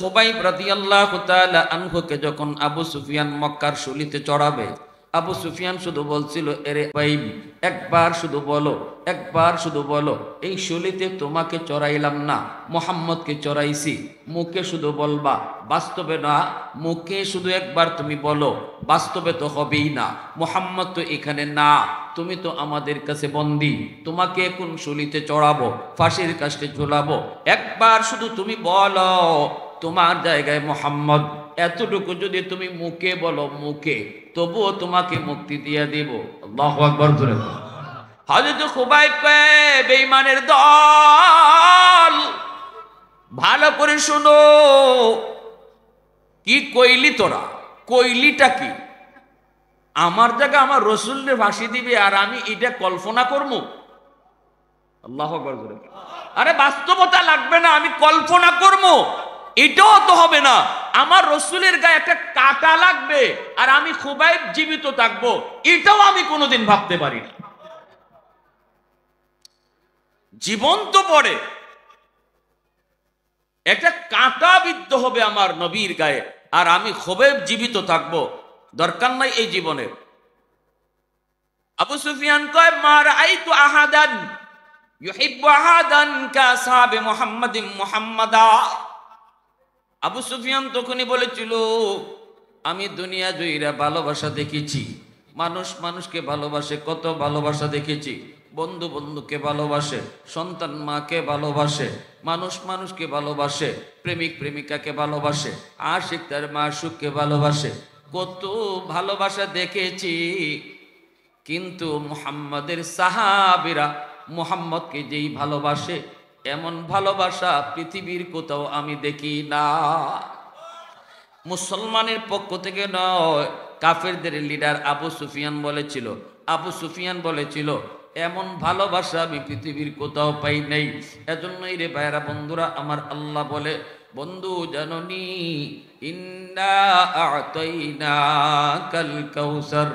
খুবাইব রাদিয়াল্লাহু তাআলা আনহুকে যখন আবু সুফিয়ান মক্কার শুলিতে চড়াবে, আবু সুফিয়ান শুধু বলছিল, এরে খুবাইব একবার শুধু বলো, একবার শুধু বলো, এই শুলিতে তোমাকে চড়াইলাম না, মুহাম্মদকে চড়াইছি। মুখে শুধু বলবা, বাস্তবে না। মুখে শুধু একবার তুমি বলো, বাস্তবে তো হবেই না। মুহাম্মদ তো এখানে না, তুমি তো আমাদের কাছে বন্দী, তোমাকে এখন শুলিতে চড়াবো, ফাঁসির কাস্টে ঝোলাবো। একবার শুধু তুমি বলো তোমার জায়গায় মুহাম্মদ, এতটুকু যদি তুমি মুখে বলো, মুখে, তবুও তোমাকে মুক্তি দিয়ে দিব। আল্লাহু আকবার জোরে। হযরত খুবাইব কয়, বেঈমানের দল, ভালো করে শুনো, কি কইলি তোরা? কইলিটা কি? আমার জায়গা আমার রসুলের ফাঁসি দিবে আর আমি এটা কল্পনা করবো? আল্লাহু আকবার জোরে। আরে বাস্তবতা লাগবে না, আমি কল্পনা করবো, এটাও তো হবে না। আমার রসুলের গায়ে একটা কাটা লাগবে আর আমি খুবাইব জীবিত থাকবো, এটাও আমি কোনোদিন ভাবতে পারি না। জীবন তো পড়ে, একটা কাঁটা বিদ্ধ হবে আমার নবীর গায়ে আর আমি খুবাইব জীবিত থাকবো, দরকার নাই এই জীবনে। আবু সুফিয়ান কয়, মা রাআইতু আহাদান ইউহিব্বু আহাদান কাসাবে মুহাম্মাদিন মুহাম্মাদা। আবু সুফিয়ান তখনই বলেছিল, আমি দুনিয়া জুইরা ভালোবাসা দেখেছি, মানুষ মানুষকে ভালোবাসে, কত ভালোবাসা দেখেছি। বন্ধু বন্ধুকে ভালোবাসে, সন্তান মাকে ভালোবাসে, মানুষ মানুষকে ভালোবাসে, প্রেমিক প্রেমিকাকে ভালোবাসে, আশিক তার মাশূককে ভালোবাসে, কত ভালোবাসা দেখেছি। কিন্তু মুহাম্মাদের সাহাবীরা মুহাম্মদকে যেই ভালোবাসে, এমন ভালোবাসা পৃথিবীর কোথাও আমি দেখি না। মুসলমানের পক্ষ থেকে নয়, কাফেরদের লিডার আবু সুফিয়ান বলেছিল, আবু সুফিয়ান বলেছিল, এমন ভালোবাসা আমি পৃথিবীর কোথাও পাই নাই। এজন্যই রে ভাইরা বন্ধুরা আমার, আল্লাহ বলে, বন্ধু জাননি, ইন্না আ'তাইনাকাল কাউসার,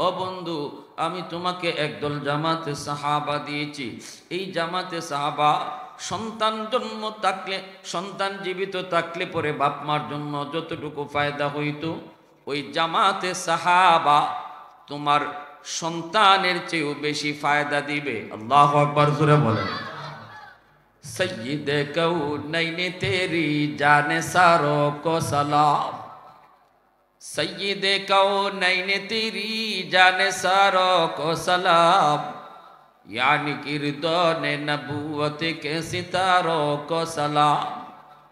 ও বন্ধু আমি তোমাকে একদল জামাতে সাহাবা দিয়েছি। এই জামাতে সাহাবা সন্তান জন্ম থাকলে, সন্তান জীবিত থাকলে পরে বাপ মার জন্য যতটুকু ফায়দা হইতো, ওই জামাতে সাহাবা তোমার সন্তানের চেয়েও বেশি ফায়দা দিবে। আল্লাহু আকবার জোরে বলেন। সৈয়দে কৌনৈনে তেরি জানে সারো কো সালাম, सैयदे कौनैन तेरी जाने सारो को सलाम, यानी किरदार नबूवत के सितारों को सलाम,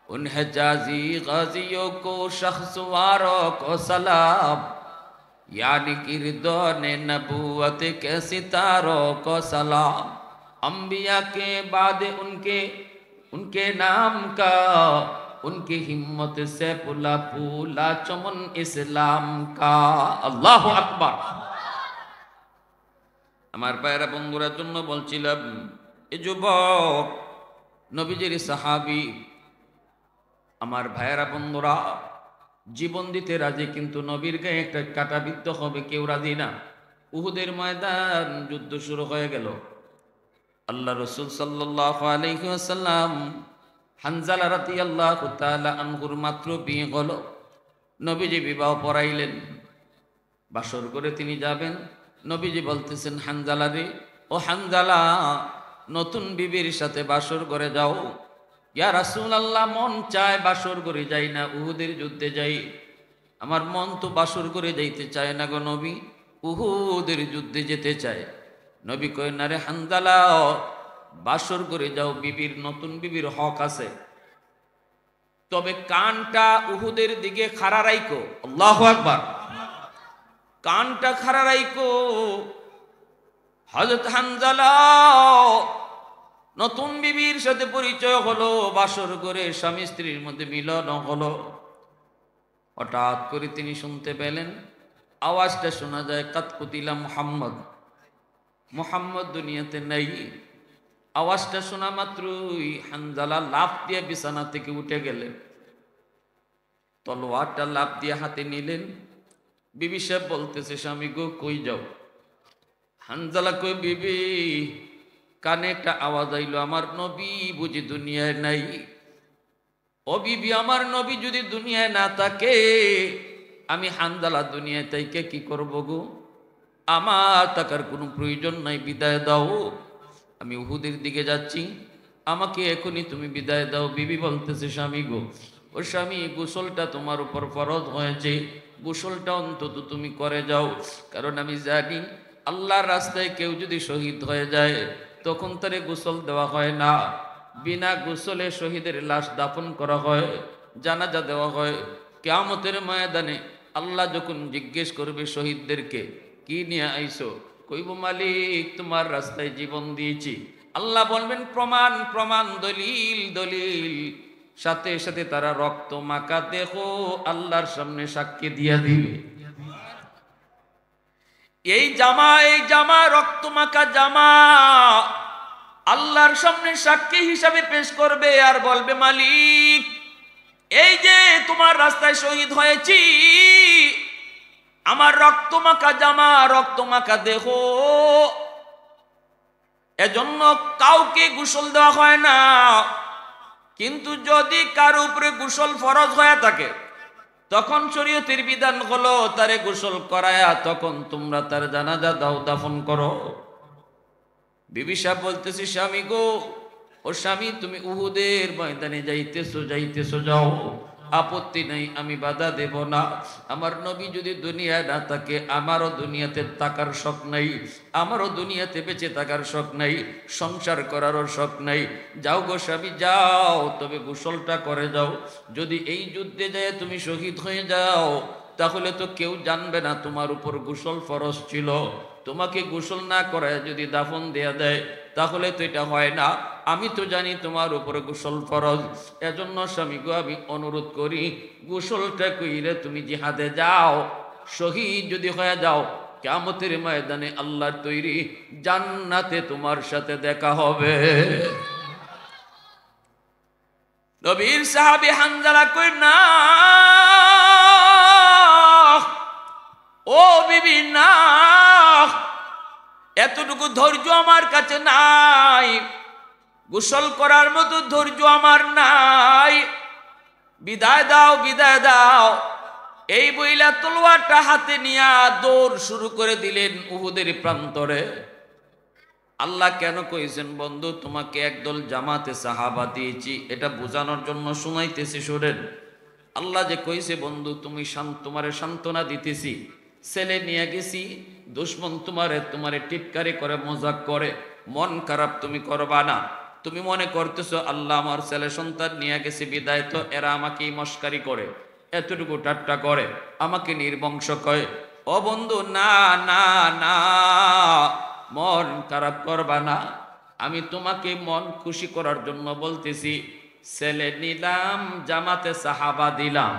उन हिजाजी गाजियों को शख्सवारों को सलाम, यानी किरदार नबूवत के सितारों को सलाम। अंबिया के बाद उनके उनके नाम का, उनकी हिम्मत से पुला पुला चमन इस्लाम का। আল্লাহু আকবার। আমার ভাইরা বন্ধুরার জন্য বলছিলাম, এ যুবক নবীজির সাহাবী আমার ভাইরা বন্ধুরা জীবন দিতে রাজি, কিন্তু নবীর গায়ে একটা কাঁটা বিদ্ধ হবে কেউ রাজি না। উহুদের ময়দান, যুদ্ধ শুরু হয়ে গেল। আল্লাহ রাসূল সাল্লাল্লাহু আলাইহি ওয়াসাল্লাম হানজালা রাদিয়াল্লাহু তাআলা আনহুর মাত্র বিয়ে হলো, নবীজি বিবাহ পড়াইলেন, বাসর করে তিনি যাবেন। নবীজি বলতেছেন, হানজালা রে, ও হানজালা, নতুন বিবির সাথে বাসর করে যাও। ইয়া রাসূলুল্লাহ, মন চায় বাসর করে যাই না, উহুদের যুদ্ধে যাই, আমার মন তো বাসর করে যাইতে চায় না গো নবী, উহুদের যুদ্ধে যেতে চায়। নবী কয়, না রে হানজালা, বাসর করে যাও, বিবির, নতুন বিবির হক আছে, তবে কানটা উহুদের দিকে খাড়া রাইকো। আল্লাহু আকবার। কানটা খাড়া রাইকো। হযরত হানজালা নতুন বিবির সাথে পরিচয় হলো, বাসর করে স্বামী স্ত্রীর মধ্যে মিলন হলো। হঠাৎ করে তিনি শুনতে পেলেন, আওয়াজটা শোনা যায়, কাদ কুতিলা মুহাম্মদ, মুহাম্মদ দুনিয়াতে নাই। আওয়াজটা শোনা মাত্রই হানজালা লাফ দিয়ে বিছানা থেকে উঠে গেলেন, তলোয়ারটা লাফ দিয়ে হাতে নিলেন। বিবি সাহেব বলতেছে, স্বামী গো কই যাও? হানজালা কই, বিবি, কানে একটা আওয়াজ আইলো, আমার নবী বুঝি দুনিয়ায় নাই। ও বিবি, আমার নবী যদি দুনিয়ায় না থাকে, আমি হানজালা দুনিয়ায় তাইকে কি করব গো? আমার থাকার কোনো প্রয়োজন নাই, বিদায় দাও। আমি উহুদের দিকে যাচ্ছি, আমাকে এখনই তুমি বিদায় দাও। বিবি বলতেছে, স্বামী গো, ও স্বামী, গোসলটা তোমার উপর ফরজ হয়েছে, গোসলটা অন্তত তুমি করে যাও। কারণ আমি জানি আল্লাহর রাস্তায় কেউ যদি শহীদ হয়ে যায় তখন তারে গোসল দেওয়া হয় না। বিনা গোসলে শহীদের লাশ দাফন করা হয়, জানাজা দেওয়া হয়। কিয়ামতের ময়দানে আল্লাহ যখন জিজ্ঞেস করবে শহীদদেরকে, কি নিয়ে আইছো? কইব, মালিক তোমার রাস্তায় জীবন দিয়েছি। আল্লাহ বলবেন, প্রমাণ প্রমাণ, দলিল দলিল। সাথে সাথে তারা রক্ত মাখা দেখো আল্লাহর সামনে সাক্ষী দিয়া দিবে। এই জামা রক্ত মাখা জামা আল্লাহর সামনে সাক্ষী হিসাবে পেশ করবে আর বলবে, মালিক এই যে তোমার রাস্তায় শহীদ হয়েছি, আমার রক্ত মাখা জামা, রক্ত মাখা দেখো। এজন্য কাউকে গোসল দেওয়া হয় না। কিন্তু যদি কার উপরে গোসল ফরজ হয়ে থাকে, তখন শরীয়তের বিধান হলো তারে গোসল করায়া তখন তোমরা তার জানাজা দাও, দাফন করো। বিবি সাহেব বলতেছি, স্বামী গো, ও স্বামী, তুমি উহুদের ময়দানে যাইতেছো যাও, আপত্তি নাই, আমি বাধা দেব না। আমার নবী যদি দুনিয়ায় না থাকে, আমারও দুনিয়াতে থাকার শখ নাই, আমারও দুনিয়াতে বেঁচে থাকার শখ নাই, সংসার করারও শখ নাই। যাও গো স্বামী যাও, তবে গোসলটা করে যাও। যদি এই যুদ্ধে যায় তুমি শহীদ হয়ে যাও, তাহলে তো কেউ জানবে না তোমার উপর গোসল ফরজ ছিল। তোমাকে গোসল না করায় যদি দাফন দেয়া দেয়, তাহলে তো এটা হয় না। আমি তো জানি তোমার উপরে গোসল ফরজ। এজন্য স্বামী গো, আমি অনুরোধ করি, গোসলটা কইরে তুমি জিহাদে যাও। শহীদ যদি হয়ে যাও, কিয়ামতের ময়দানে আল্লাহর তৈরি জান্নাতে তোমার সাথে দেখা হবে। নবীর সাহাবী হানজালা কই, না ও বিবি, না, এতটুকু ধৈর্য আমার কাছে নাই, গোসল করার মতো ধৈর্য আমার নাই, বিদায় দাও, বিদায় দাও। এই বইলা তলোয়ারটা হাতে নিয়া দৌড় শুরু করে দিলেন উহুদের প্রান্তরে। আল্লাহ কেন কইছেন বন্ধু, তোমাকে একদল জামাতে সাহাবা দিয়েছি, এটা বোঝানোর জন্য শুনাইতেছি, শোনেন। আল্লাহ যে কইছে, বন্ধু তুমি তোমারে সান্ত্বনা দিতেছি, ছেলে নিয়ে গেছি, দুশ্মন তোমারে টিটকারি করে, মজাক করে, মন খারাপ তুমি করবা না। তুমি মনে করতেছো আল্লাহ আমার ছেলে সন্তান নিয়ে গেছে বিদায় তো এরা আমাকেই মস্কারি করে, এতটুকু ঠাট্টা করে, আমাকে নির্বংশ কয়। ও বন্ধু, না না না, মন খারাপ করবা না। আমি তোমাকে মন খুশি করার জন্য বলতেছি, ছেলে নিলাম, জামাতে সাহাবা দিলাম।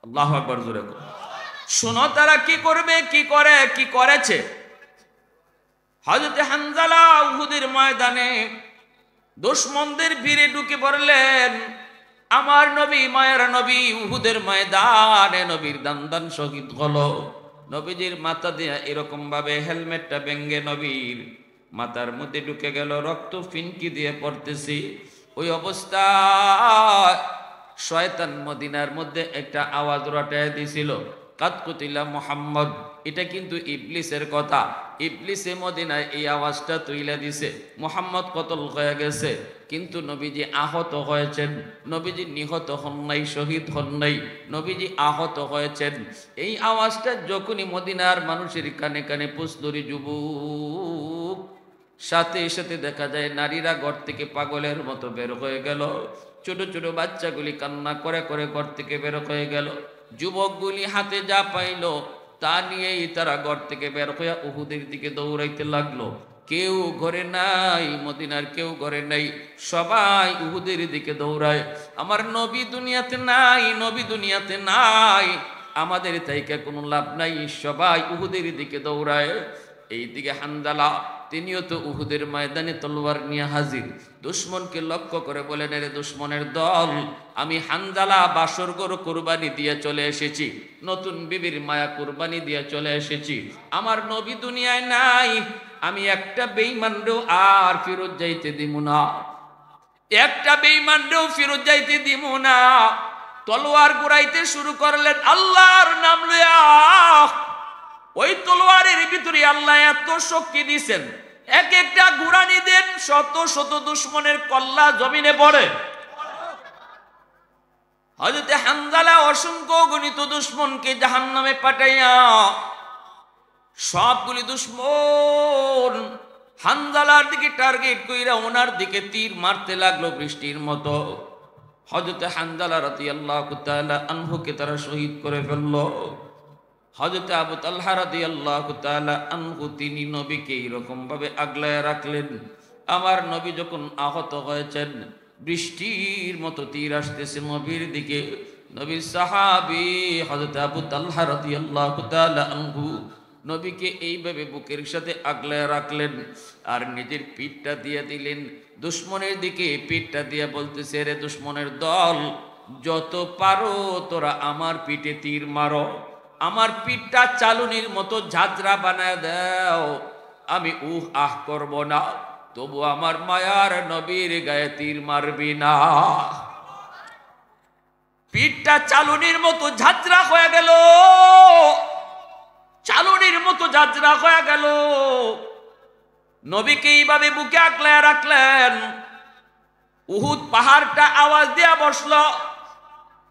আল্লাহু আকবার, জোরে বলো। শুনো তারা কি করবে, কি করে, কি করেছে। হযরত হানজালা উহুদের ময়দানে দুশমনদের ভিড়ে ঢুকে পড়লেন। আমার নবী, মায়ের নবী উহুদের ময়দানে নবীর দান শহীদ হলো। নবীজির মাথা দিয়ে এরকম ভাবে হেলমেটটা ভেঙ্গে নবীর মাথার মধ্যে ঢুকে গেল, রক্ত ফিনকি দিয়ে পড়তেছি। ওই অবস্থা শয়তান মদিনার মধ্যে একটা আওয়াজ রটায় দিছিল, কাদ কুতিলা মুহাম্মদ। এটা কিন্তু ইবলিসের কথা। ইবলিসে মদিনায় এই আওয়াজটা তুইলা দিছে, মুহাম্মদ কতল হয়ে গেছে। কিন্তু নবীজি আহত হয়েছেন, নবীজি নিহত হন নাই, শহীদ হন নাই, নবীজি আহত হয়েছেন। এই আওয়াজটা যখনই মদিনার মানুষের কানে কানে পুস্তরি যুবক, সাথে সাথে দেখা যায় নারীরা ঘর থেকে পাগলের মতো বের হয়ে গেল। ছোট ছোট বাচ্চাগুলি কান্না করে করে ঘর থেকে বের হয়ে গেল। যুবকগুলি হাতে যা পাইল তা নিয়েই তারা ঘর থেকে বের হয়ে উহুদের দিকে দৌড়াইতে লাগলো। কেউ ঘরে নাই, মদিনার কেউ ঘরে নাই, সবাই উহুদের দিকে দৌড়ায়। আমার নবী দুনিয়াতে নাই, নবী দুনিয়াতে নাই, আমাদের তাইকে কোনো লাভ নাই, সবাই উহুদের দিকে দৌড়ায়। এইদিকে হানজালা, তিনিও তো উহুদের ময়দানে তলোয়ার নিয়ে হাজির। দুশ্মনকে লক্ষ্য করে বলেন, রে দুশ্মনের দল, আমি হানজালা বাসরগর কুরবানি দিয়ে চলে এসেছি, নতুন বিবির মায়া কুরবানি দিয়ে চলে এসেছি। আমার নবী দুনিয়ায় নাই, আমি একটা বেঈমানরেও আর ফেরত যাইতে দিব না। একটা বেঈমানকেও ফেরত যাইতে দিব না। তলোয়ার ঘুরাইতে শুরু করলেন আল্লাহর নাম লইয়া। ওই তলোয়ারের ভিতরে আল্লাহ এত শক্তি দিয়েছেন, এক একটা ঘুরানি দেন শত শত দুশ্মনের কল্লা জমিনে পড়ে। হযরতে হানজালা অসংখ্য গণিত দুশ্মনকে জাহান্নামে পাঠাইয়া সবগুলি দুশ্মন হানজালার দিকে টার্গেট কইরা ওনার দিকে তীর মারতে লাগলো বৃষ্টির মতো। হযরতে হানজালা রাদিয়াল্লাহু তাআলা আনহুকে তারা শহীদ করে ফেলল। হযরতে আবু তালহা রাদিয়াল্লাহু তাআলা আনহু তিনি নবীকে এরকম ভাবে আগলায় রাখলেন। আমার নবী যখন আহত হয়েছেন, বৃষ্টির মতো তীর আসতেছে নবীর দিকে, নবীর সাহাবী হযরত আবু তালহা রাদিয়াল্লাহু তাআলা আনহু নবীকে এইভাবে বুকের সাথে আগলায় রাখলেন আর নিজের পিঠটা দিয়ে দিলেন দুশ্মনের দিকে। পিঠটা দিয়ে বলতেছে, রে দুশ্মনের দল, যত পারো তোরা আমার পিঠে তীর মারো, আমার পিঠটা চালুনির মতো ঝাঁঝরা বানায় দাও, আমি উহ আহ করব না, তবু আমার মায়ার নবীর গায়ে তীর মারবি না। পিঠটা চালুনির মতো ঝাঁঝরা হয়ে গেল, চালুনির মতো ঝাঁঝরা হয়ে গেল। নবীকে এইভাবে বুকে আগলায় রাখলেন। উহুদ পাহাড়টা আওয়াজ দিয়া বসলো,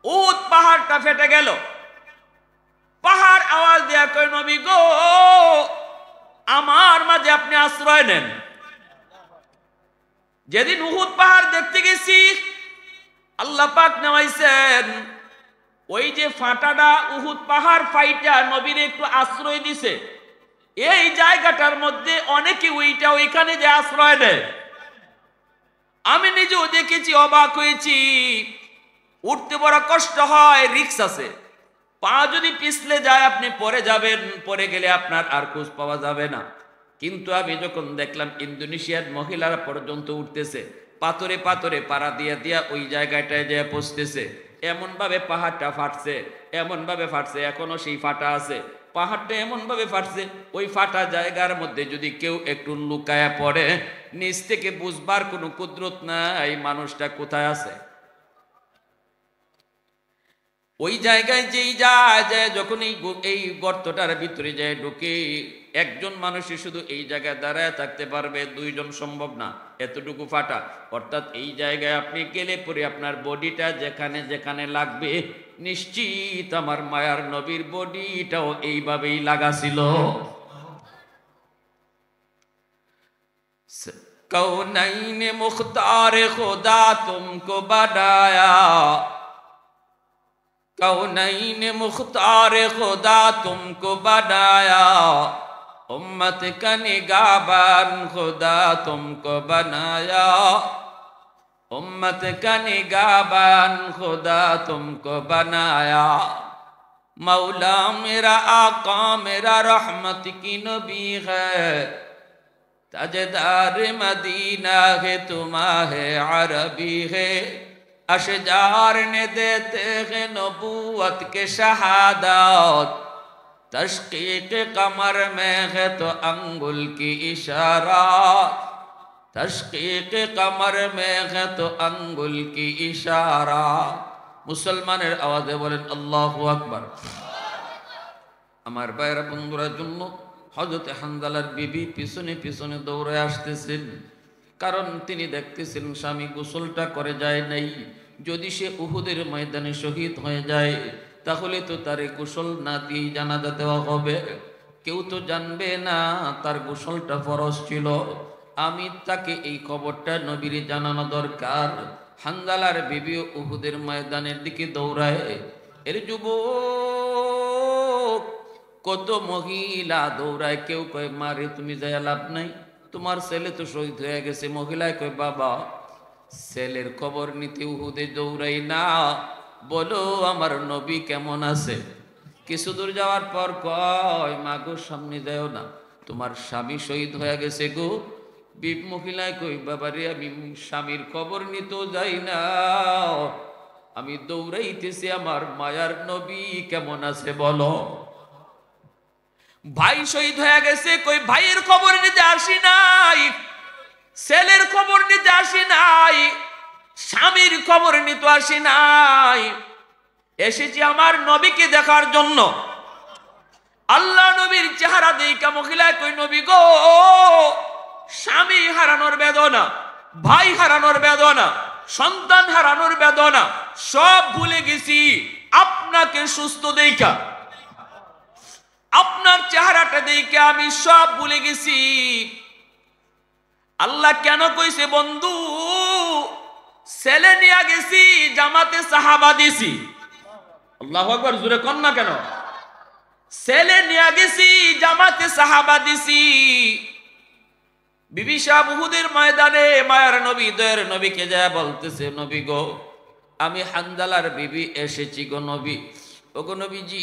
উহুদ পাহাড়টা ফেটে গেল। পাহাড় আওয়াজ দেয়া কই, নবী গো, আমার মাঝে আপনি আশ্রয় নেন। যেদিন উহুদ পাহাড় দেখতে গেছি, আল্লাহ পাক নামাইছেন ওই যে ফাটাটা উহুদ পাহাড় ফাইটা নবীর একটু আশ্রয় দিছে। এই জায়গাটার মধ্যে অনেকে ওইটা ওইখানে যে আশ্রয় দেয়। আমি নিজেও দেখেছি, অবাক হয়েছি। উঠতে বড় কষ্ট হয়, রিস্ক আছে। পা যদি পিছলে যায় আপনি পরে যাবেন, পরে গেলে আপনার আর খোঁজ পাওয়া যাবে না। কিন্তু আমি যখন দেখলাম ইন্দোনেশিয়ার মহিলারা পর্যন্ত উঠতেছে, পাথরে পাথরে পাড়া দিয়া দিয়া ওই জায়গাটায় যে পৌঁছতেছে, এমন ভাবে পাহাড়টা ফাটছে, এমন ভাবে ফাটছে, এখনো সেই ফাটা আছে। পাহাড়টা এমন ভাবে ফাটছে, ওই ফাটা জায়গার মধ্যে যদি কেউ একটু লুকায়া পড়ে, নিচ থেকে বুঝবার কোনো কুদরত নাই মানুষটা কোথায় আছে। ওই জায়গায় যেই যায় যখন এই গর্তটার ভিতরে যায় ঢুকে, একজন মানুষই শুধু এই জায়গায় দাঁড়ায় থাকতে পারবে, দুইজন সম্ভব না, এতটুকু ফাটা। অর্থাৎ এই জায়গায় আপনি গেলে পরে আপনার বডিটা যেখানে যেখানে লাগবে, নিশ্চিত আমার মায়ার নবীর বডিটাও এইভাবেই লাগা ছিল। কৌনাইনে মুখতারে খোদা তুমকো বানায়া, कौनैन मुख्तार खुदा तुमको बनाया, उम्मत का निगाहबान खुदा तुमको बनाया, उम्मत का निगाहबान खुदा तुमको बनाया। मौला मेरा आका मेरा रहमत की नबी है, ताजदार मदीना है तुम्हारे अरबी है, अशजार ने देते हैं नबूवत के शहादत, तशकीक कमर में है तो अंगुल की इशारात, तशकीक कमर में है तो अंगुल की इशारात। मुसलमानेर आवाज़े बोलें अल्लाहु আকবার। আমার ভাইরা বন্ধুরা জন্য হযরতে হানজালার বিবি পিছনে পিছনে দৌড়ে আসতেছেন, কারণ তিনি দেখতেছেন স্বামী গোসলটা করে যায় নাই। যদি সে উহুদের ময়দানে শহীদ হয়ে যায় তাহলে তো তারে গোসল না দিয়ে জানাজা দেওয়া হবে, কেউ তো জানবে না তার গোসলটা ফরজ ছিল। আমি তাকে এই খবরটা নবীর জানানো দরকার। হানজালার বিবি উহুদের ময়দানের দিকে দৌড়ায়। এর যুবক কত মহিলা দৌড়ায়, কেউ কয় মারে তুমি যায় লাভ নাই, তোমার ছেলে তো শহীদ হয়ে গেছে। মহিলায় কয় বাবা ছেলের খবর নিতে উহুদে দৌড়াই না, বলো আমার নবী কেমন আছে। কিছু দূর যাওয়ার পর কয় মা গো সামনে যাও না, তোমার স্বামী শহীদ হয়ে গেছে গো। মহিলায় কই বাবারে আমি স্বামীর খবর নিতেও যাই না, আমি দৌড়াইতেছি আমার মায়ার নবী কেমন আছে বলো। ভাই শহীদ হয়ে গেছে, কই ভাইয়ের খবর নিতে আসি নাই, ছেলের খবর নিতে আসি নাই, স্বামীর খবর নিতে আসি নাই, এসেছি আমার নবীকে দেখার জন্য। আল্লাহ নবীর চেহারা দেখা মহিলায় কই, নবী গো, স্বামী হারানোর বেদনা, ভাই হারানোর বেদনা, সন্তান হারানোর বেদনা সব ভুলে গেছি আপনাকে সুস্থ দেখা, আপনার চেহারাটা দেখে আমি সব ভুলে গেছি। আল্লাহ কেন কইছে বন্ধু, ছেলে নিয়ে গেছি, জামাতে সাহাবা দিছি। আল্লাহু আকবার, জোরে কোন না কেন? ছেলে নিয়ে গেছি, জামাতে সাহাবা দিছি। বিবি সাহেব উহুদের ময়দানে মায়ার নবী, দয়ার নবীকে যা বলতেছে, নবী গো, আমি হানজালার বিবি এসেছি গো নবী। ও গো নবীজি,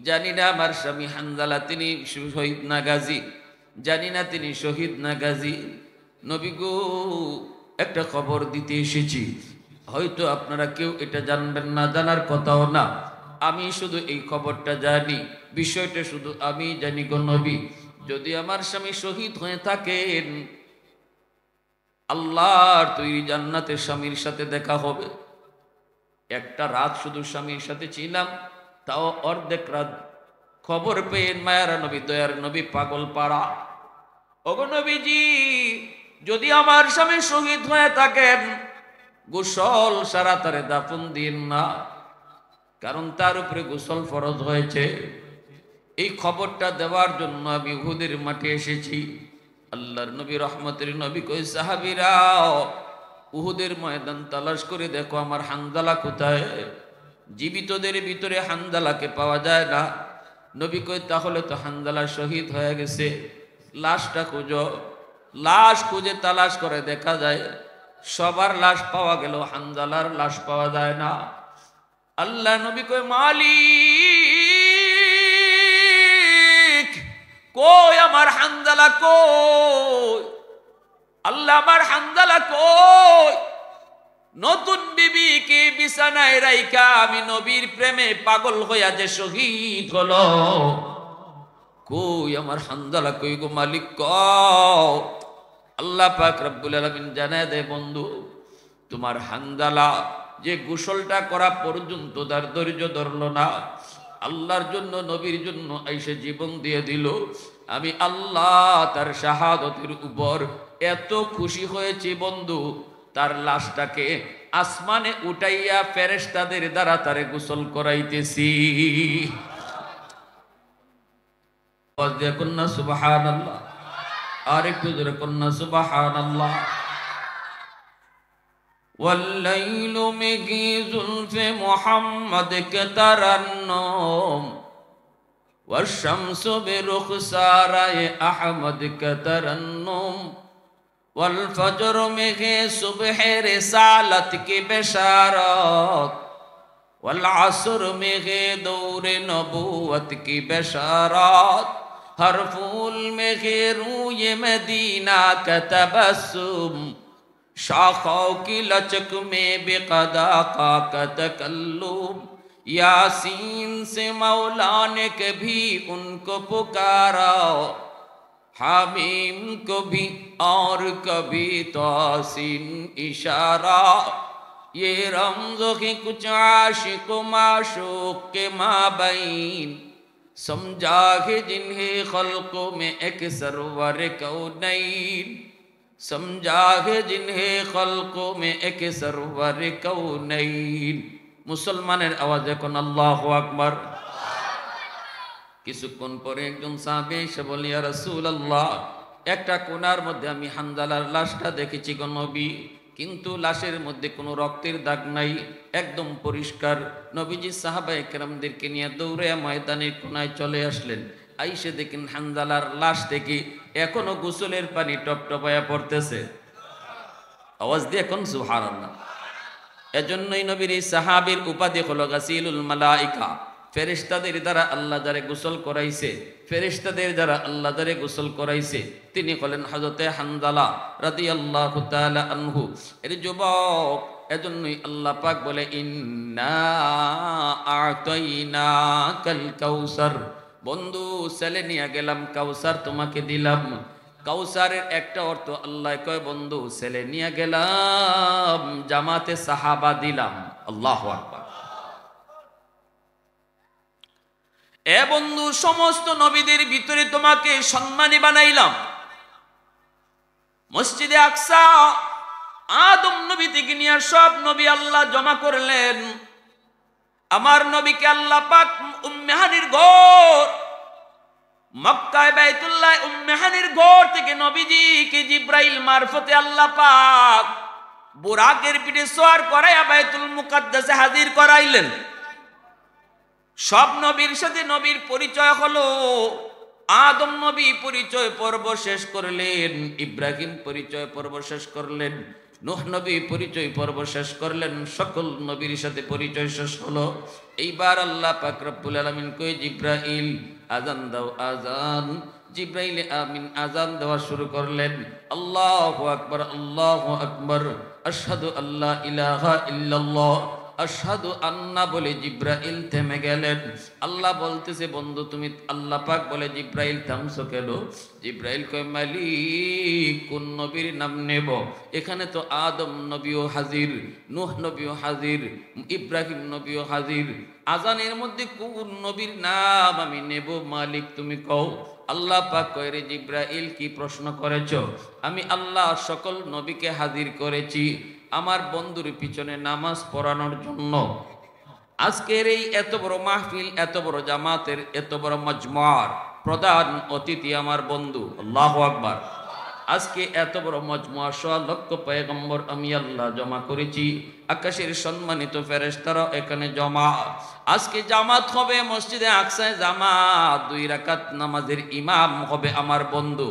জানি না আমার স্বামী হানজালা তিনি শহীদ না গাজী, জানি না তিনি শহীদ না গাজী। নবী গো, একটা খবর দিতে এসেছি, হয়তো আপনারা কেউ এটা জানবেন না, জানার কথাও না, আমি শুধু এই খবরটা জানি, বিষয়টা শুধু আমি জানি গো নবী। যদি আমার স্বামী শহীদ হয়ে থাকেন, আল্লাহর তৈরি জান্নাতের স্বামীর সাথে দেখা হবে। একটা রাত শুধু স্বামীর সাথে ছিলাম, তাও অর্ধেক রাত খবর পেয়ে মায়ারা নবী, দয়ার নবী পাগল পাড়া। ওগো নবীজি, যদি আমার স্বামী শহীদ হয়ে থাকেন, গোসল সারা তারে দাফন দিন না, কারণ তার উপরে গোসল ফরজ হয়েছে। এই খবরটা দেওয়ার জন্য আমি উহুদের মাঠে এসেছি। আল্লাহর নবী রহমতের নবী কই, সাহাবীরা উহুদের ময়দান তালাশ করে দেখো আমার হানজালা কোথায়। জীবিতদের ভিতরে হানজালাকে পাওয়া যায় না। নবী কই, তাহলে তো হানজালা শহীদ হয়ে গেছে, লাশটা খুঁজো। লাশ খুঁজে তালাশ করে দেখা যায় সবার লাশ পাওয়া গেল, হানজালার লাশ পাওয়া যায় না। আল্লাহ নবী কই, মালিক কই আমার হানজালা কই? আল্লাহ, আমার হানজালা কই? নতুন বিবিকে বিছানায় রাইখা আমি নবীর প্রেমে পাগল হইয়া যে শহীদ হলো, কই আমার হানজালা কই গো মালিক কও? আল্লাহ পাক রব্বুল আলামিন জানায় দেয়, বন্ধু, তোমার হানজালা যে গোসলটা করা পর্যন্ত তার ধৈর্য ধরল না, আল্লাহর জন্য নবীর জন্য এসে জীবন দিয়ে দিল। আমি আল্লাহ তার শাহাদতের উপর এত খুশি হয়েছি বন্ধু, তার লাশটাকে আসমানে উঠাইয়া ফেরেশতাদের দ্বারা তারে গোসল করাইতেছি। কন্যা সুবহানাল্লাহ, আর একটু জোরে কন্যা সুবহানাল্লাহ। والليل مغي زلف محمد كترنم والشمس برخسار احمد كترنم والفجر مغي صبح رسالت کی بشارت والعصر مغي دور نبوت کی بشارت ہر پھول مغي روی مدینہ کا تبسم शाखों की लचक में बेक़दा का तकल्लुम यासीन से मौला ने कभी उनको पुकारा हामीम को भी और कभी तासीन इशारा ये रमज़ों के कुछ आशिक माशूक के माबैन समझा है जिन्हें खल्क़ों में एक सरवर कौनैन समझा है जिन्हें खल्क़ों में एक सरवर कौनैन। मुसलमाনের আওয়াজ এখন আল্লাহু আকবার। কিছুক্ষণ পরে একজন সাহাবী এসে বলল, ইয়া রাসূলুল্লাহ, একটা কোণার মধ্যে আমি হানজালার লাশটা দেখেছি গো নবী, কিন্তু লাশের মধ্যে কোনো রক্তের দাগ নাই, একদম পরিষ্কার। নবীজি সাহাবায়ে কেরামদেরকে নিয়ে দৌড়ে ময়দানের কোণায় চলে আসলেন। আইসে দেখেন হানজালার লাশ থেকে এখনো গোসলের পানি টপটপায়া পড়তেছে। আওয়াজ দিয়ে এখন সুবহানাল্লাহ। এজন্যই নবীর এই সাহাবীর উপাধি হলো গাসিলুল মালাইকা। ফেরেশতাদের দ্বারা আল্লাহ যারে গোসল করাইছে, ফেরেশতাদের দ্বারা আল্লাহ যারে গোসল করাইছে তিনি হলেন হযরতে হানজালা রাদিয়াল্লাহু তাআলা আনহু। এর যুবক, এজন্যই আল্লাহ পাক বলে, ইন্না আ'তাইনাকাল কাউসার, বন্ধু ছেলে নিয়ে গেলাম, কাউসার তোমাকে দিলাম। কাউসারের একটা অর্থ আল্লাহ কয় বন্ধু ছেলে নিয়ে গেলাম জামাতে সাহাবা দিলাম। আল্লাহু আকবার। এ বন্ধু সমস্ত নবীদের ভিতরে তোমাকে সম্মানী বানাইলাম। মসজিদে আকসা আদম নবী থেকে নিয়ে সব নবী আল্লাহ জমা করলেন। আমার নবীকে আল্লাহ পাক উম্মে হানির ঘর মক্কায় বাইতুল্লাহ উম্মে হানির ঘর থেকে নবীজিকে জিব্রাইল মারফতে আল্লাহ পাক বুরাকের পিঠে সওয়ার করাইয়া বাইতুল মুকাদ্দাসে হাজির করাইলেন। সব নবীর সাথে নবীর পরিচয় হলো। আদম নবী পরিচয় পর্ব শেষ করলেন, ইব্রাহিম পরিচয় পর্ব শেষ করলেন, নূহ নবী পরিচয় পর্ব শেষ করলেন, সকল নবীর সাথে পরিচয় শেষ হলো। এইবার আল্লাহ পাক রব্বুল আলামিন কই জিব্রাইল আযান দাও আযান। জিব্রাইল আমিন আযান দেওয়া শুরু করলেন। আল্লাহু আকবার আল্লাহু আকবার আশহাদু আল্লা ইলাহা ইল্লাল্লাহ আশহাদু আন্না বলে জিব্রাইল থেমে গেলেন। আল্লাহ বলতেছে বন্ধু তুমি, আল্লাহ পাক বলে জিব্রাইল থামছো কেন? জিব্রাইল কয় মালিক কোন নবীর নাম নেব? এখানে তো আদম নবীও হাজির, নূহ নবীও হাজির, ইব্রাহিম নবীও হাজির। আজানের মধ্যে কোন নবীর নাম আমি নেব মালিক তুমি কও। আল্লাহ পাক কয় রে জিব্রাইল কি প্রশ্ন করেছো? আমি আল্লাহ সকল নবীকে হাজির করেছি আমার বন্ধুর পিছনে নামাজ পড়ানোর জন্য। আজকের এই এত বড় মাহফিল, এত বড় জামাতের, এত বড় মজমার প্রধান অতিথি আমার বন্ধু। আল্লাহু আকবার। আজকে এত বড় মজমা 100 লক্ষ পয়গম্বর আমি আল্লাহ জমা করেছি। আকাশের সম্মানিত ফেরেশতারা এখানে জমা। আজকে জামাত হবে মসজিদে আকসায় জামাত। 2 রাকাত নামাজের ইমাম হবে আমার বন্ধু,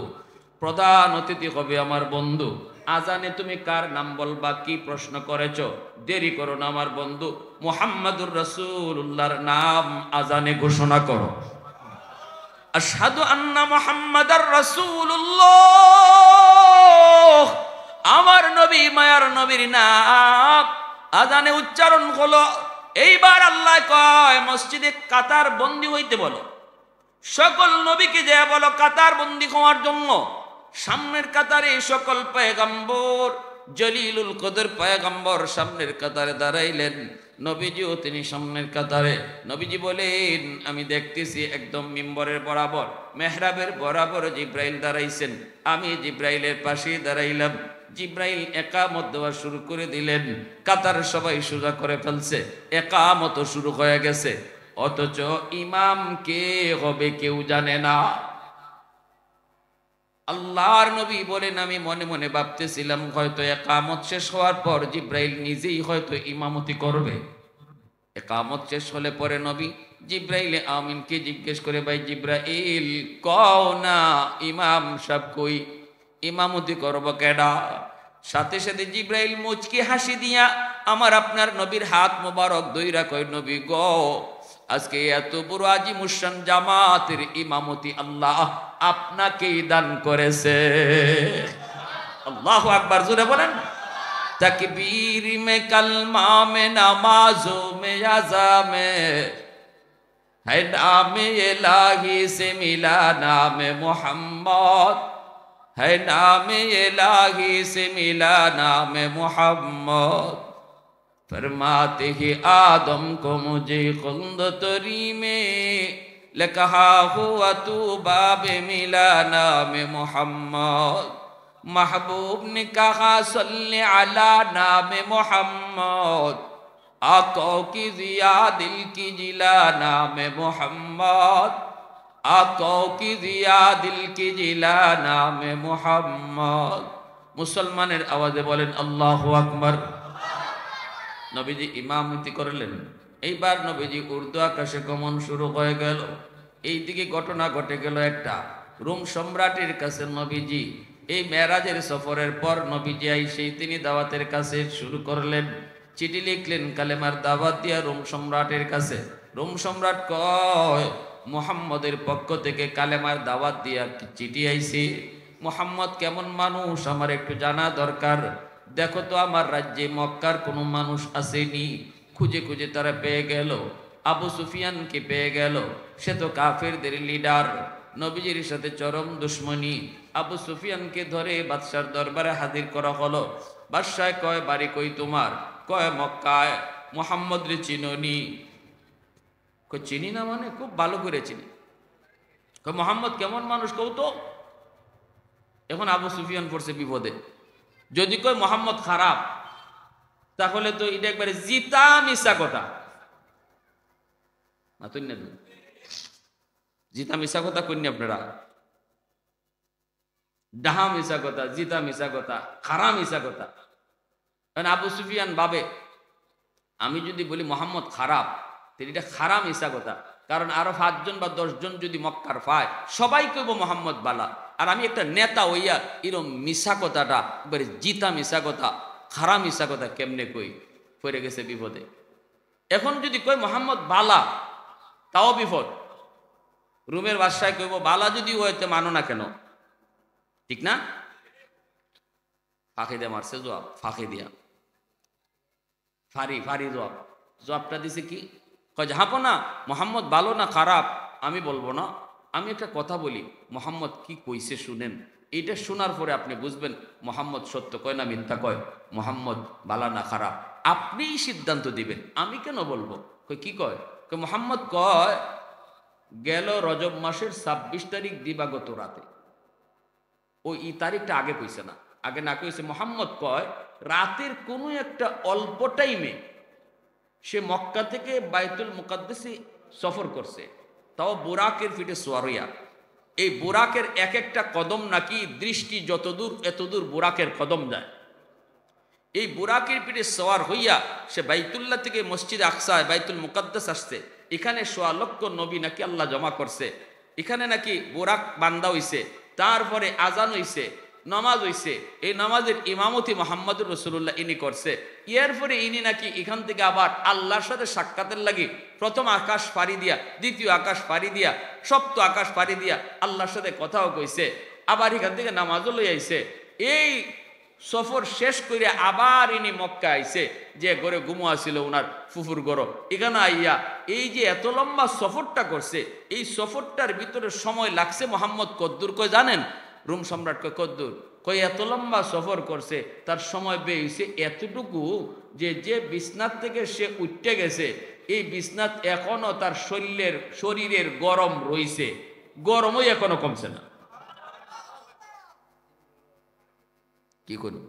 প্রধান অতিথি হবে আমার বন্ধু। আজানে তুমি কার নাম বলবা কি প্রশ্ন করেছো? দেরি করো না আমার বন্ধু, মুহাম্মাদুর রাসূলুল্লাহর নাম আজানে ঘোষণা করো। আশহাদু আন্না মুহাম্মাদার রাসূলুল্লাহ। আমার নবী মায়ার নবীর নাম আজানে উচ্চারণ হলো। এইবার আল্লাহ কয় মসজিদে কাতার বন্দী হইতে বলো। সকল নবীকে যে বলো কাতার বন্দী হওয়ার জন্য। সামনের কাতারে সকল পয়গম্বর, জলিলুল কদর পয়গম্বর সামনের কাতারে দাঁড়াইলেন। নবীজিও তিনি সামনের কাতারে। নবীজি বলেন আমি দেখতেছি একদম মিম্বরের বরাবর, মেহরাবের বরাবর জিব্রাইল দাঁড়াইছেন। আমি জিব্রাইলের পাশে দাঁড়াইলাম। জিব্রাইল একামত দেওয়া শুরু করে দিলেন। কাতার সবাই সোজা করে ফেলছে, একামত শুরু হয়ে গেছে। অথচ ইমাম কে হবে কেউ জানে না। আল্লাহর নবী বলেন আমি মনে মনে ভাবতেছিলাম হয়তো একামত শেষ হওয়ার পর জিব্রাইল নিজেই হয়তো ইমামতি করবে। একামত শেষ হলে পরে নবী জিব্রাইল আমিনকে জিজ্ঞেস করে ভাই জিব্রাইল কও না ইমাম সাহেব কই, ইমামতি করব কেডা? সাথে সাথে জিব্রাইল মুচকি হাসি দিয়া আমার আপনার নবীর হাত মোবারক ধইরা কয় নবী গো আজকে এত বড় আজিমুশান জামাতের ইমামতি আল্লাহ আপনাকেই দান করেছে। আল্লাহু আকবার জোরে বলেন। तकबीर में कलमा में नमाजों में अज़ा में है नाम इलाही से मिला नाम मोहम्मद, है नाम इलाही से मिला नाम मोहम्मद। फरमाते ही आदम को मुझे खुंद तरी में लकहा हुआ तू बाब मिला नाम मोहम्मद। महबूब ने कहा सल्ले अला नाम मोहम्मद, आकों की जिया दिल की जिला नाम मोहम्मद, आकों की जिया दिल की जिला नाम मोहम्मद। मुसलमानेर आवाजे बोलें अल्लाहु আকবার। নবীজি ইমামতি করলেন। এইবার নবীজি উর্দু আকাশে গমন শুরু হয়ে গেল। এইদিকে ঘটনা ঘটে গেল একটা। রোম সম্রাটের কাছে নবীজি এই মেরাজের সফরের পর নবীজি আইসে তিনি দাওয়াতের কাছে শুরু করলেন। চিঠি লিখলেন কালেমার দাওয়াত দিয়া রোম সম্রাটের কাছে। রোম সম্রাট কয় মুহাম্মদের পক্ষ থেকে কালেমার দাওয়াত দিয়া চিঠি আইছে। মুহাম্মদ কেমন মানুষ আমার একটু জানা দরকার। দেখো তো আমার রাজ্যে মক্কার কোনো মানুষ আসেনি। খুঁজে খুঁজে তারা পেয়ে গেল, আবু সুফিয়ানকে পেয়ে গেল। সে তো কাফেরদের লিডার। নবীজির সাথে চরম দুশ্মনী। আবু সুফিয়ানকে ধরে বাদশার দরবারে হাজির করা হলো। বাদশাহ কয়, বাড়ি কই তোমার? কয়, মক্কায়। মোহাম্মদ রে চিনোনি? কই, চিনি না মানে? খুব ভালো করে চিনি। কয়, মোহাম্মদ কেমন মানুষ কও তো। এখন আবু সুফিয়ান পড়ছে বিপদে। যদি কয় মোহাম্মদ খারাপ, তাহলে তো এটা একবারে জিতা মিশা কথা। না তুই না, জিতা মিশা কথা কইনি আপনারা? ডাহা মিশা কথা, জিতা মিশা কথা, খারা মিশা কথা। কারণ আবু সুফিয়ান ভাবে আমি যদি বলি মোহাম্মদ খারাপ, তাহলে এটা খারা মিশা কথা। কারণ আরো 5 জন বা 10 জন যদি মক্কার পায়, সবাই কইব মোহাম্মদ বালা। আর আমি একটা নেতা হইয়া এরম মিশা কথাটা একবারে জিতা মিশা কথা, খারা মিশা কথা কেমনে কই? পড়ে গেছে বিপদে। এখন যদি কই মোহাম্মদ বালা, তাও বিপদ। রুমের বাসায় কইব বালা যদি হইতে মানো না কেন? ঠিক না? ফাঁকি দিয়ে মারছে জবাব, ফাঁকি দিয়া ফারি ফারি জবাব। জবাবটা দিছে কি? কয়, হাঁপো না, মোহাম্মদ ভালো না খারাপ আমি বলবো না, আমি একটা কথা বলি, মোহাম্মদ কি কইছে শুনেন। এইটা শোনার পরে আপনি বুঝবেন মোহাম্মদ সত্য কয় না মিথ্যা কয়, মোহাম্মদ ভালো না খারাপ আপনিই সিদ্ধান্ত দিবেন, আমি কেন বলবো। কয়, কি কয়? কয়, মোহাম্মদ কয় গেল রজব মাসের 26 তারিখ দিবাগত রাতে। ওই তারিখটা আগে কইছে না, আগে না কইছে। মোহাম্মদ কয় রাতের কোনো একটা অল্প টাইমে সে মক্কা থেকে বাইতুল মুকাদ্দাসে সফর করছে, তাও বোরাকের পিঠে সোয়ার হইয়া। এই বোরাকের এক একটা কদম নাকি দৃষ্টি যতদূর এতদূর বোরাকের কদম যায়। এই বোরাকের পিঠে সোয়ার হইয়া সে বাইতুল্লাহ থেকে মসজিদ আকসায় বাইতুল মুকাদ্দাস আসছে। এখানে 1.25 লক্ষ নবী নাকি আল্লাহ জমা করছে। এখানে নাকি বোরাক বান্দা হইছে, তারপরে আজান হইছে, নামাজ হইছে। এই নামাজের ইমামতি মুহাম্মদুর রাসূলুল্লাহ ইনি করছে। এরপরে ইনি নাকি এখান থেকে আবার আল্লাহর সাথে সাক্ষাতের লাগি প্রথম আকাশ পাড়ি দিয়া, দ্বিতীয় আকাশ পাড়ি দিয়া, সপ্ত আকাশ পাড়ি দিয়া আল্লাহর সাথে কথাও কইছে। আবার এখান থেকে নামাজও লই আইছে। এই সফর শেষ করে আবার ইনি মক্কা আইছে, যে ঘরে ঘুমো আসিল উনার ফুফুর গরো, এখানে আইয়া এই যে এত লম্বা সফরটা করছে, এই সফরটার ভিতরে সময় লাগছে মোহাম্মদ কদ্দুর কয় জানেন? রোম সম্রাট কয় কদ্দুর? কয় এত লম্বা সফর করছে, তার সময় বেয়েছে এতটুকু যে যে বিছনাথ থেকে সে উঠতে গেছে, এই বিছনাথ এখনো তার শরীরের গরম রইছে, গরমই এখনো কমছে না। কি করব?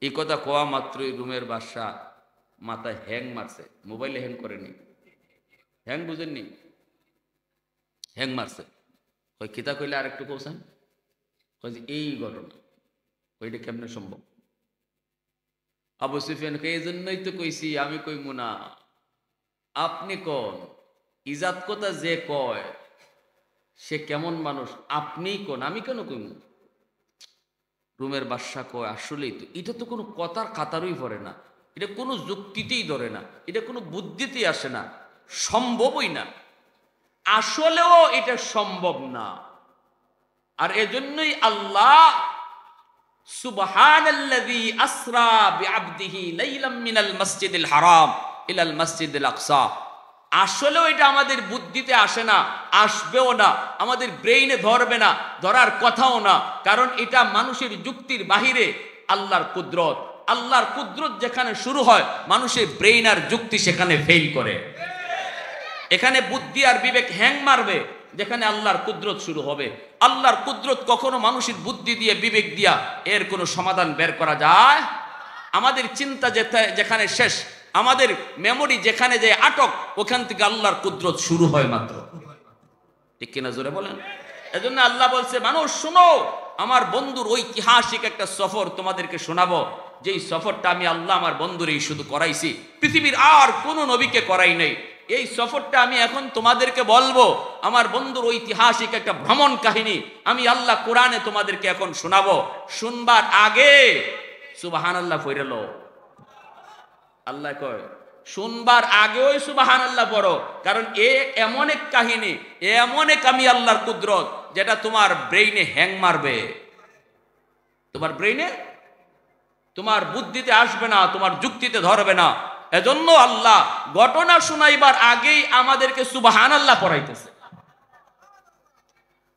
এই কথা কোয়া মাত্রই রুমের বাদশা মাথায় হ্যাং মারছে। মোবাইলে হ্যাং করেনি, হ্যাং বুঝেননি, হ্যাং মারছে। ওই কিতা কইলে আর একটু কৌছেন, এই ঘটনা, ওইটা কেমনে সম্ভব? আবু সুফিয়ানকে এই জন্যই তো কইছি, আমি কইমু না, আপনি কোন ইজাত কথা যে কয় সে কেমন মানুষ আপনিই কোন, আমি কেন কইমু? রুমের বাদশা কয় আসলেই তো, এটা তো কোনো কথার কাতারই পড়ে না, এটা কোনো যুক্তিতেই ধরে না, এটা কোনো বুদ্ধিতেই আসে না, সম্ভবই না, আসলেও এটা সম্ভব না। আর এজন্যই আল্লাহ সুবহানাল্লাযী আসরা বিআবদিহি লাইলাম মিনাল মাসজিদিল হারাম ইলাল মাসজিদিল আকসা, আসলেও এটা আমাদের বুদ্ধিতে আসে না, আসবেও না, আমাদের ব্রেইনে ধরবে না, ধরার কথাও না। কারণ এটা মানুষের যুক্তির বাহিরে আল্লাহর কুদরত। আল্লাহর কুদরত যেখানে শুরু হয়, মানুষের ব্রেইন আর যুক্তি সেখানে ফেল করে। এখানে বুদ্ধি আর বিবেক হ্যাং মারবে যেখানে আল্লাহর কুদরত শুরু হবে। আল্লাহর কুদরত কখনো মানুষের বুদ্ধি দিয়ে বিবেক দিয়া এর কোনো সমাধান বের করা যায়? আমাদের চিন্তা যেখানে শেষ, আমাদের মেমোরি যেখানে যে আটক, ওখান থেকে আল্লাহর কুদরত শুরু হয় মাত্র। ঠিক কিনা জোরে বলেন? এজন্য আল্লাহ বলছে, মানুষ শুনো, আমার বন্ধুর ঐতিহাসিক একটা সফর তোমাদেরকে শোনাবো, যেই সফরটা আমি আল্লাহ আমার বন্ধুরই শুধু করাইছি, পৃথিবীর আর কোনো নবীকে করাই নাই। এই সফরটা আমি এখন তোমাদেরকে বলবো, আমার বন্ধুর ঐতিহাসিক একটা ভ্রমণ কাহিনী আমি আল্লাহ কোরআনে তোমাদেরকে এখন শোনাবো। শুনবার আগে সুবহানাল্লাহ পড়ল। আল্লাহ কয় শুনবার আগেও সুবহানাল্লাহ পড়ো, কারণ এমন এক কাহিনী, এমন এক আমি আল্লাহর কুদরত, যেটা তোমার ব্রেইনে হ্যাং মারবে, তোমার ব্রেইনে, তোমার বুদ্ধিতে আসবে না, তোমার যুক্তিতে ধরবে না। এজন্য আল্লাহ ঘটনা শোনাইবার আগেই আমাদেরকে সুবহানাল্লাহ পড়াইতেছে।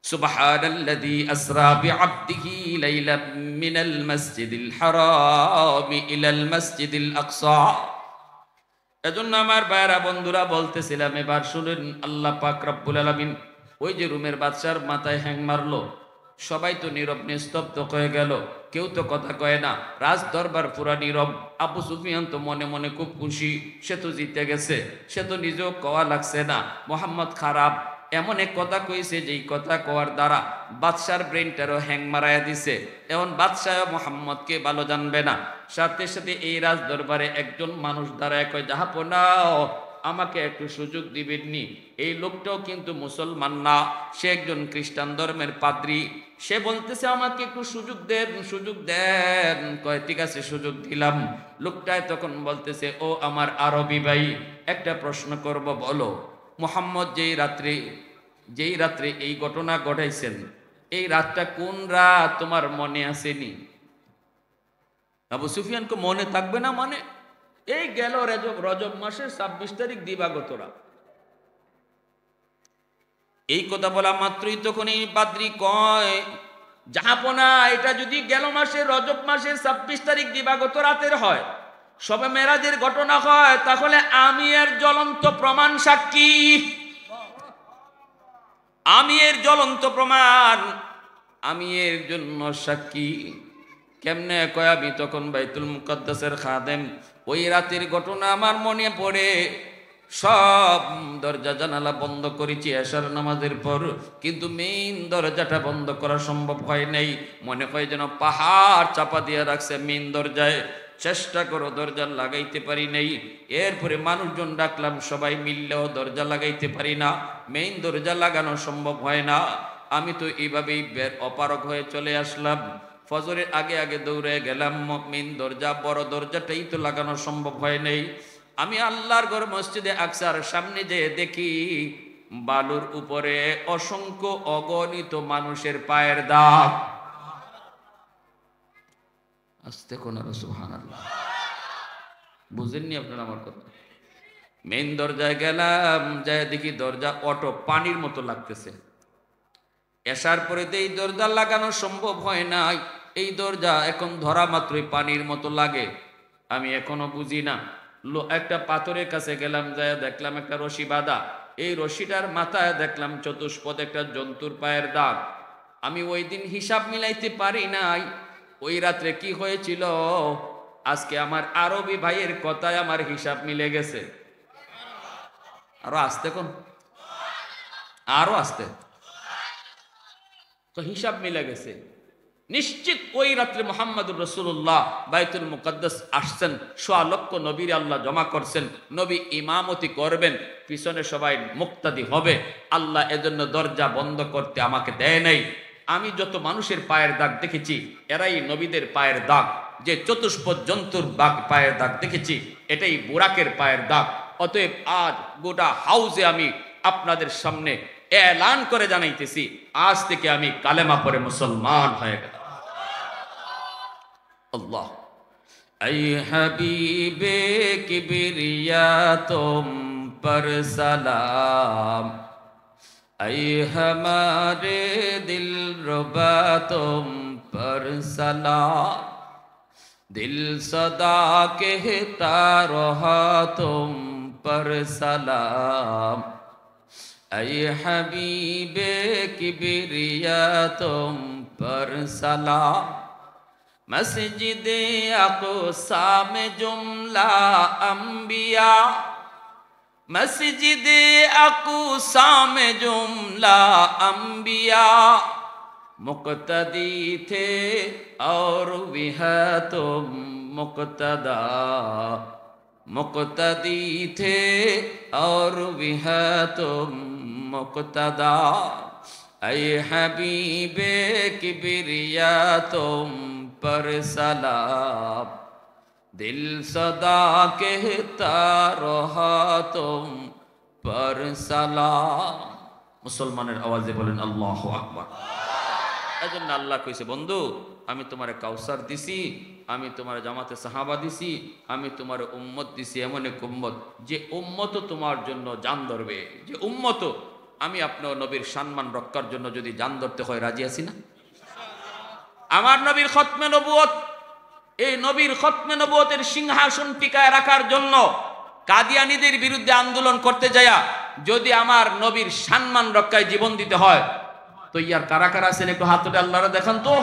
সুবহানাল্লাযী আসরা বিআবদিহি লাইলাম মিনাল মাসজিদিল হারাম ইলাল মাসজিদিল আকসা। এজন্য আমার ভাইরা বন্ধুরা বলতেছিলাম, এবার শুনেন আল্লাহ পাক রব্বুল আলামিন ওই যে রুমের বাদশার মাথায় হ্যাং মারলো, সবাই তো নীরব নিস্তব্ধ হয়ে গেল, কেউ তো কথা কয় না, রাজ দরবার পুরা নীরব। আবু সুফিয়ান তো মনে মনে খুব খুশি, সে তো জিতে গেছে, সে তো নিজেও কওয়া লাগছে না মোহাম্মদ খারাপ। এমন এক কথা কইছে যেই কথা কওয়ার দ্বারা বাদশার ব্রেনটারও হ্যাং মারাইয়া দিছে। এখন বাদশাহ মোহাম্মদকে ভালো জানবে না। সাথে সাথে এই রাজ দরবারে একজন মানুষ দাঁড়ায় কয়, জাহাপনাও আমাকে একটু সুযোগ দিবেননি। এই লোকটাও কিন্তু মুসলমান না, সে একজন খ্রিস্টান ধর্মের পাদ্রী। সে বলতেছে আমাকে একটু সুযোগ দেন, সুযোগ দেন। কয় ঠিক আছে, সুযোগ দিলাম। লোকটায় তখন বলতেছে, ও আমার আরবি ভাই, একটা প্রশ্ন করব, বলো মুহাম্মদ যেই রাত্রে এই ঘটনা ঘটাইছেন, এই রাতটা কোন রাত তোমার মনে আসেনি? আবু সুফিয়ানকে মনে থাকবে না মানে? এই গেল রজব মাসের 26 তারিখ দিবাগত রাত। এই কথা বলা মাত্রই তখন এই পাদ্রী কয়, জাহাপনা এটা যদি গেল মাসের রজব মাসের 26 তারিখ দিবাগত রাতের হয়, সবে মেরাজের ঘটনা হয়, তাহলে আমি এর জ্বলন্ত প্রমাণ সাক্ষী, আমি এর জ্বলন্ত প্রমাণ, আমি এর জন্য সাক্ষী। কেমনে? কয় আমি তখন বাইতুল মুকাদ্দাসের খাদেম, ওই রাতের ঘটনা আমার মনে পড়ে, সব দরজা জানালা বন্ধ করেছি এশার নামাজের পর, কিন্তু মেইন দরজাটা বন্ধ করা সম্ভব হয় নাই। মনে হয় যেন পাহাড় চাপা দিয়ে রাখছে মেইন দরজায়, চেষ্টা করো দরজা লাগাইতে পারি নাই। এরপরে মানুষজন ডাকলাম, সবাই মিললেও দরজা লাগাইতে পারি না, মেইন দরজা লাগানো সম্ভব হয় না। আমি তো এইভাবেই অপারগ হয়ে চলে আসলাম। ফজরের আগে আগে দৌড়ে গেলাম মেইন দরজা, বড় দরজাটাই তো লাগানো সম্ভব হয় নাই। আমি আল্লাহর ঘর মসজিদে আকসার সামনে যেয়ে দেখি বালুর উপরে অসংখ্য অগণিত মানুষের পায়ের দাগ। আস্তে কোন সুবহানাল্লাহ, বুঝেননি আপনারা আমার কথা? মেইন দরজায় গেলাম, যায় দেখি দরজা অটো পানির মতো লাগতেছে। এসার পরে এই দরজা লাগানো সম্ভব হয় না, এই দরজা এখন ধরা মাত্রই পানির মতো লাগে। আমি এখনো বুঝি না। একটা পাথরের কাছে গেলাম, যায় দেখলাম একটা রশি বাঁধা, এই রশিটার মাথায় দেখলাম চতুষ্পদ একটা জন্তুর পায়ের দাগ। আমি ওই দিন হিসাব মিলাইতে পারি নাই ওই রাত্রে কি হয়েছিল। আজকে আমার আরবি ভাইয়ের কথায় আমার হিসাব মিলে গেছে। আরো আসতে কোন, আরো আসতে, তো হিসাব মিলে গেছে। নিশ্চিত ওই রাত্রে মুহাম্মদুর রাসূলুল্লাহ বাইতুল মুকাদ্দাস আসছেন, ১০০ লক্ষ নবীর আল্লাহ জমা করছেন, নবী ইমামতি করবেন, পিছনে সবাই মুক্তাদি হবে। আল্লাহ এজন্য দরজা বন্ধ করতে আমাকে দেয় নাই। আমি যত মানুষের পায়ের দাগ দেখেছি, এরাই নবীদের পায়ের দাগ। যে চতুষ্পদ জন্তুর পায়ের দাগ দেখেছি, এটাই বুরাকের পায়ের দাগ। অতএব আজ গোটা হাউজে আমি আপনাদের সামনে এলান করে জানাইতেছি, আজ থেকে আমি কালেমা পড়ে মুসলমান হয়ে গেলাম। अल्लाह ऐ हबीबे किबरिया तुम पर सलाम, ऐ हमारे दिल रुबा तुम पर सलाम, दिल सदा कहता रहा तुम पर सलाम, ऐ हबीबे किबरिया तुम पर सलाम। मस्जिदे अक़सा में जुमला अंबिया, मस्जिदे अक़सा में जुमला अंबिया, मुक़्तदी थे और भी है तुम मुक़्तदा, मुक़्तदी थे और भी है तुम मुक़्तदा, ऐ हबीबे किबरिया तुम पर सलाम, दिल सदा कहता रहा तुम पर सलाम। मुसलमाনের আওয়াজে বলেন আল্লাহু আকবার। এজন্য আল্লাহ কইছে, বন্ধু আমি তোমারে কাউসার দিছি, আমি তোমার জামাতে সাহাবা দিছি, আমি তোমার উম্মত দিছি, এমন এক উম্মত যে উম্মত তোমার জন্য জান ধরবে, যে উম্মত আমি আপনিও নবীর সম্মান রক্ষার জন্য যদি জান ধরতে হয় রাজি আছি না? আমার নবীর খতমে নবুয়ত, এই নবীর খতমে নবুয়তের সিংহাসন টিকায় রাখার জন্য কাদিয়ানীদের বিরুদ্ধে আন্দোলন করতে যায়া যদি আমার নবীর সম্মান রক্ষায় জীবন দিতে হয় তো ইয়ার কারা কারা আছেন একটু হাত তুলে আল্লাহরা দেখান তো।